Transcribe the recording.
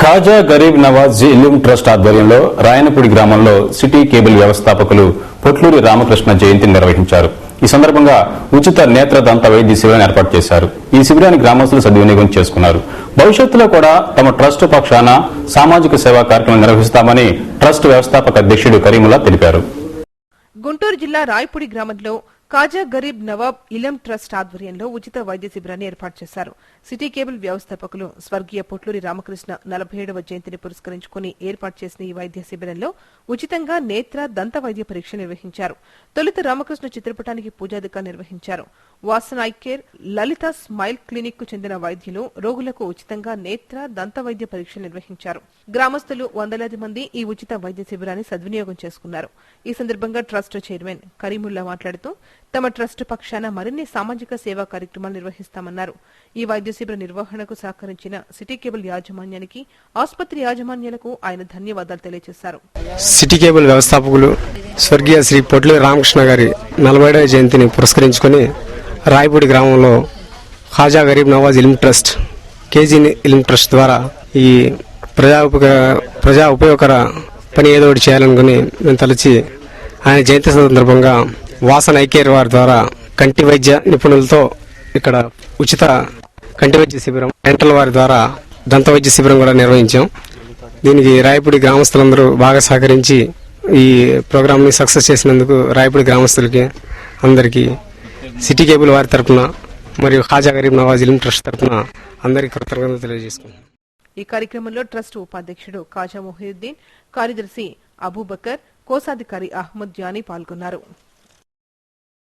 ఖాజా గరీబ్ నవాజ్ ఇల్యూమ్ ట్రస్ట్ ఆధ్వర్యంలో రాయనపూడి గ్రామంలో సిటీ కేబుల్ వ్యవస్థాపకులు పొట్లూరి రామకృష్ణ జయంతిని నిర్వహించారు. ఈ సందర్భంగా ఉచిత నేత్ర దంత వైద్య శిబిరాన్ని ఏర్పాటు చేశారు. ఈ శిబిరాన్ని గ్రామస్తులు సద్వినియోగం చేసుకున్నారు. భవిష్యత్తులో కూడా తమ ట్రస్ట్ పక్షాన సామాజిక సేవా కార్యక్రమం నిర్వహిస్తామని ట్రస్ట్ వ్యవస్థాపక అధ్యక్షుడు కరీముల్లా తెలిపారు. గుంటూరు జిల్లా రాయపూడి గ్రామంలో ఖాజా గరీబ్ నవాబ్ ఇల్యూమ్ ట్రస్ట్ ఆధ్వర్యంలో ఉచిత వైద్య శిబిరాన్ని ఏర్పాటు చేశారు. సిటీ కేబుల్ వ్యవస్థాపకులు స్వర్గీయ పొట్లూరి రామకృష్ణ 47వ జయంతిని పురస్కరించుకుని ఏర్పాటు చేసిన ఈ వైద్య శిబిరంలో ఉచితంగా నేత్ర దంత వైద్య పరీక్ష నిర్వహించారు. తొలుత రామకృష్ణ చిత్రపటానికి పూజాదిగా నిర్వహించారు. Vasan I care, Lalitha smile clinic కు చెందిన వైద్యులు రోగులకు ఉచితంగా నేత్ర దంత వైద్య పరీక్ష నిర్వహించారు. గ్రామస్తులు వందలాది మంది ఈ ఉచిత వైద్య శిబిరాన్ని సద్వినియోగం చేసుకున్నారు. ఈ సందర్భంగా ట్రస్ట్ చైర్మన్ కరీముల్లా మాట్లాడుతూ తమ ట్రస్ట్ పక్షాన మరిన్ని సామాజిక సేవా కార్యక్రమాలు నిర్వహిస్తామన్నారు. ఈ వైద్య శిబిర నిర్వహణకు సహకరించిన సిటీ కేబుల్ యాజమాన్యానికి, ఆసుపత్రి యాజమాన్యాలకు ఆయన ధన్యవాదాలు తెలియజేశారు. సిటీ కేబుల్ వ్యవస్థాపకులు స్వర్గీయ శ్రీ పొట్లూరి రామకృష్ణ గారి 47వ జయంతిని పురస్కరించుకుని రాయపూడి గ్రామంలో ఖాజా గరీబ్ నవాజ్ ఇల్యూమ్ ట్రస్ట్, కేజీ ఇల్యూమ్ ట్రస్ట్ ద్వారా ఈ ప్రజా ఉపయోగకర పని ఏదో ఒకటి చేయాలనుకుని మేము తలచి ఆయన జయంతి సందర్భంగా వాసన్ ఐ కేర్ వారి ద్వారా కంటి వైద్య నిపుణులతో ఇక్కడ ఉచిత కంటి వైద్య శిబిరం, డెంటల్ వారి ద్వారా దంత వైద్య శిబిరం కూడా నిర్వహించాం. దీనికి రాయపూడి గ్రామస్తులందరూ బాగా సహకరించి ఈ ప్రోగ్రామ్ ని సక్సెస్ చేసినందుకు రాయపూడి గ్రామస్తులకి అందరికీ సిటీ కేబుల్ వారి తరఫున మరియు ఖాజా గరీబ్ నవాజ్ ఇల్యూమ్ ట్రస్ట్ తరఫున అందరికీ కృతజ్ఞతలు తెలియజేసుకుంటున్నాం. ఈ కార్యక్రమంలో ట్రస్ట్ ఉపాధ్యక్షుడు ఖాజా మొహియుద్దీన్, కార్యదర్శి అబూబకర్, కోశాధికారి అహ్మద్ జానీ పాల్గొన్నారు.